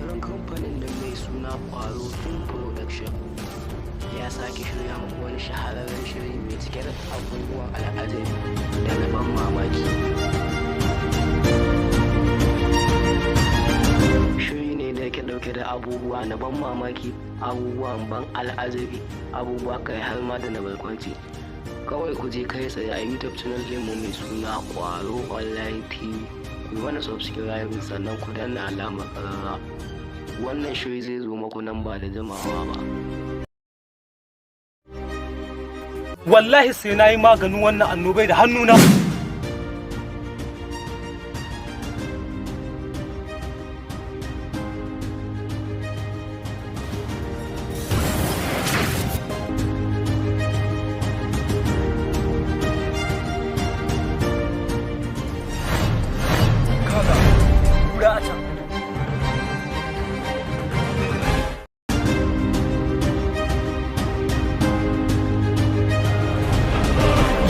shahararren kamfanin da mai suna Kwaro Film Production ya sake shirya muku wani shahararren shiri mai cike da abubuwan al'ajabi da na ban mamaki. Shiri ne da yake dauke da abubuwa na ban mamaki, abubuwan ban al'ajabi, abubuwa kai har ma da na barkwanci. Kawai ku je kai tsaye a YouTube channel mu mai suna Kwaro Online TV. Ku mana subscribe sannan ku danna alamar ƙararra. Wannan shiri zai zo muku nan ba da jimawa ba. Wallahi sai na yi maganin wannan annobai da hannuna.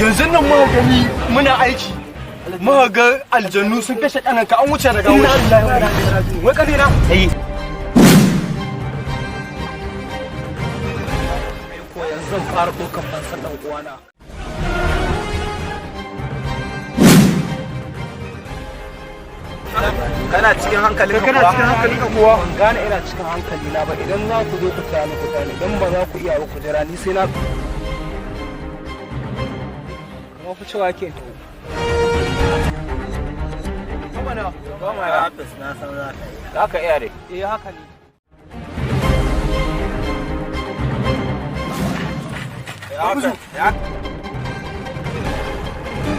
Yanzu nan muka gani muna aiki, muka ga aljannu sun kashe ƙananka an wuce daga wuce. Wai ƙarina? Ko yanzu zan fara ɗaukar fansar ɗan uwana. Kana cikin hankali ka kuwa? Kana cikin hankali ka kuwa? Ban gane ina cikin hankali na ba, idan na ku zo ku tsaya ku tsaya, idan ba za ku iya ba ku jira ni sai na fi cewa ke to. Kuma na ba ma ya hafis na san za ka yi. Za ka iya dai. Eh haka ne.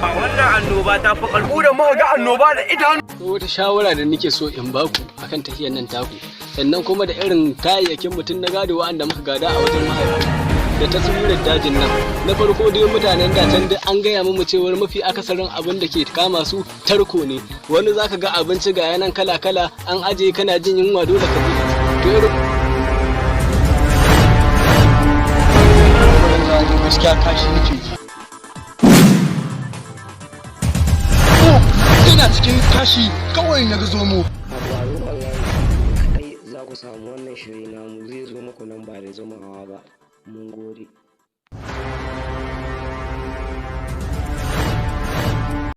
Wannan annoba ta fi ƙarfi da muka ga annoba da idanu. Wata shawara da nake so in baku akan tafiyar nan taku, sannan kuma da irin kayayyakin mutum na gado wa'anda muka gada a wajen mahaifa. Da taswirar dajin nan, na farko dai mutanen da can an gaya mu cewar mafi akasarin abin da ke kama su tarko ne. Wani zaka ga abinci ga yanan kala-kala an aje kana jin yunwa dole ka bi. To gaskiya kashi nake ji. Ina cikin kashi kawai na zo mu. Za ku samu wannan shiri namu zai zo muku nan ba da jimawa ba. Mun gode.